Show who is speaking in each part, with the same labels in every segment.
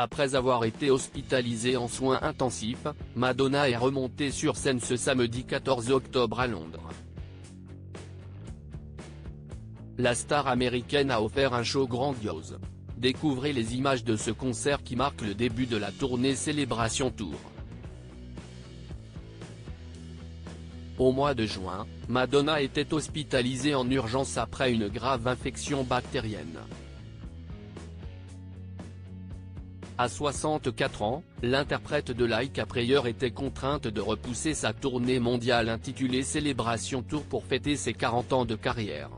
Speaker 1: Après avoir été hospitalisée en soins intensifs, Madonna est remontée sur scène ce samedi 14 octobre à Londres. La star américaine a offert un show grandiose. Découvrez les images de ce concert qui marque le début de la tournée Celebration Tour. Au mois de juin, Madonna était hospitalisée en urgence après une grave infection bactérienne. À 64 ans, l'interprète de Like a Prayer était contrainte de repousser sa tournée mondiale intitulée Celebration Tour pour fêter ses 40 ans de carrière.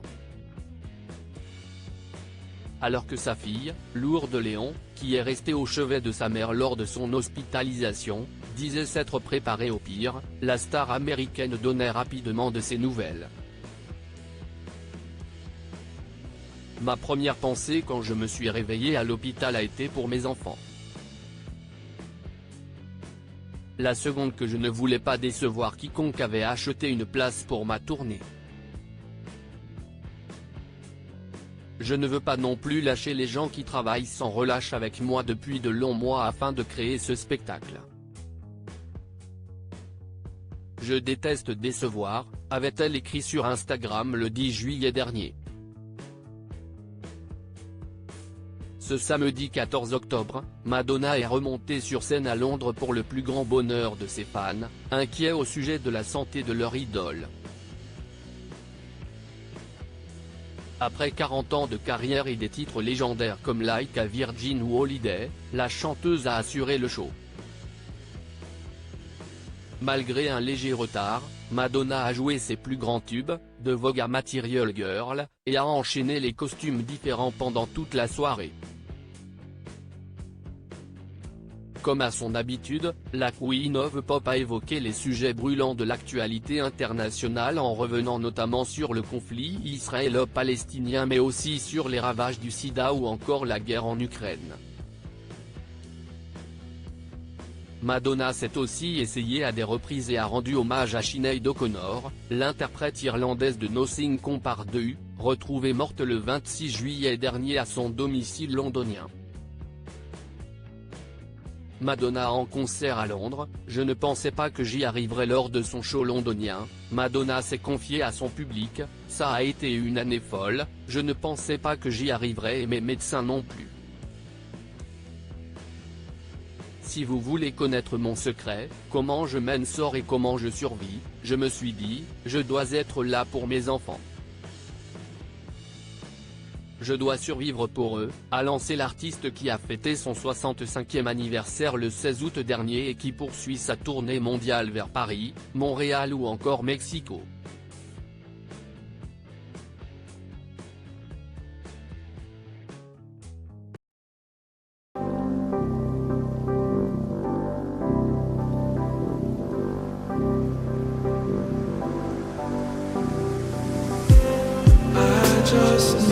Speaker 1: Alors que sa fille, Lourdes Léon, qui est restée au chevet de sa mère lors de son hospitalisation, disait s'être préparée au pire, la star américaine donnait rapidement de ses nouvelles. Ma première pensée quand je me suis réveillée à l'hôpital a été pour mes enfants. La seconde que je ne voulais pas décevoir quiconque avait acheté une place pour ma tournée. Je ne veux pas non plus lâcher les gens qui travaillent sans relâche avec moi depuis de longs mois afin de créer ce spectacle. Je déteste décevoir, avait-elle écrit sur Instagram le 10 juillet dernier. Ce samedi 14 octobre, Madonna est remontée sur scène à Londres pour le plus grand bonheur de ses fans, inquiets au sujet de la santé de leur idole. Après 40 ans de carrière et des titres légendaires comme Like a Virgin ou Holiday, la chanteuse a assuré le show. Malgré un léger retard, Madonna a joué ses plus grands tubes, de Vogue à Material Girl, et a enchaîné les costumes différents pendant toute la soirée. Comme à son habitude, la Queen of Pop a évoqué les sujets brûlants de l'actualité internationale en revenant notamment sur le conflit israélo-palestinien mais aussi sur les ravages du sida ou encore la guerre en Ukraine. Madonna s'est aussi essayée à des reprises et a rendu hommage à Sinéad O'Connor, l'interprète irlandaise de Nothing Compared to You, retrouvée morte le 26 juillet dernier à son domicile londonien. Madonna en concert à Londres, je ne pensais pas que j'y arriverais lors de son show londonien. Madonna s'est confiée à son public, ça a été une année folle, je ne pensais pas que j'y arriverais et mes médecins non plus. Si vous voulez connaître mon secret, comment je m'en sors et comment je survis, je me suis dit, je dois être là pour mes enfants. Je dois survivre pour eux, a lancé l'artiste qui a fêté son 65e anniversaire le 16 août dernier et qui poursuit sa tournée mondiale vers Paris, Montréal ou encore Mexico.
Speaker 2: Just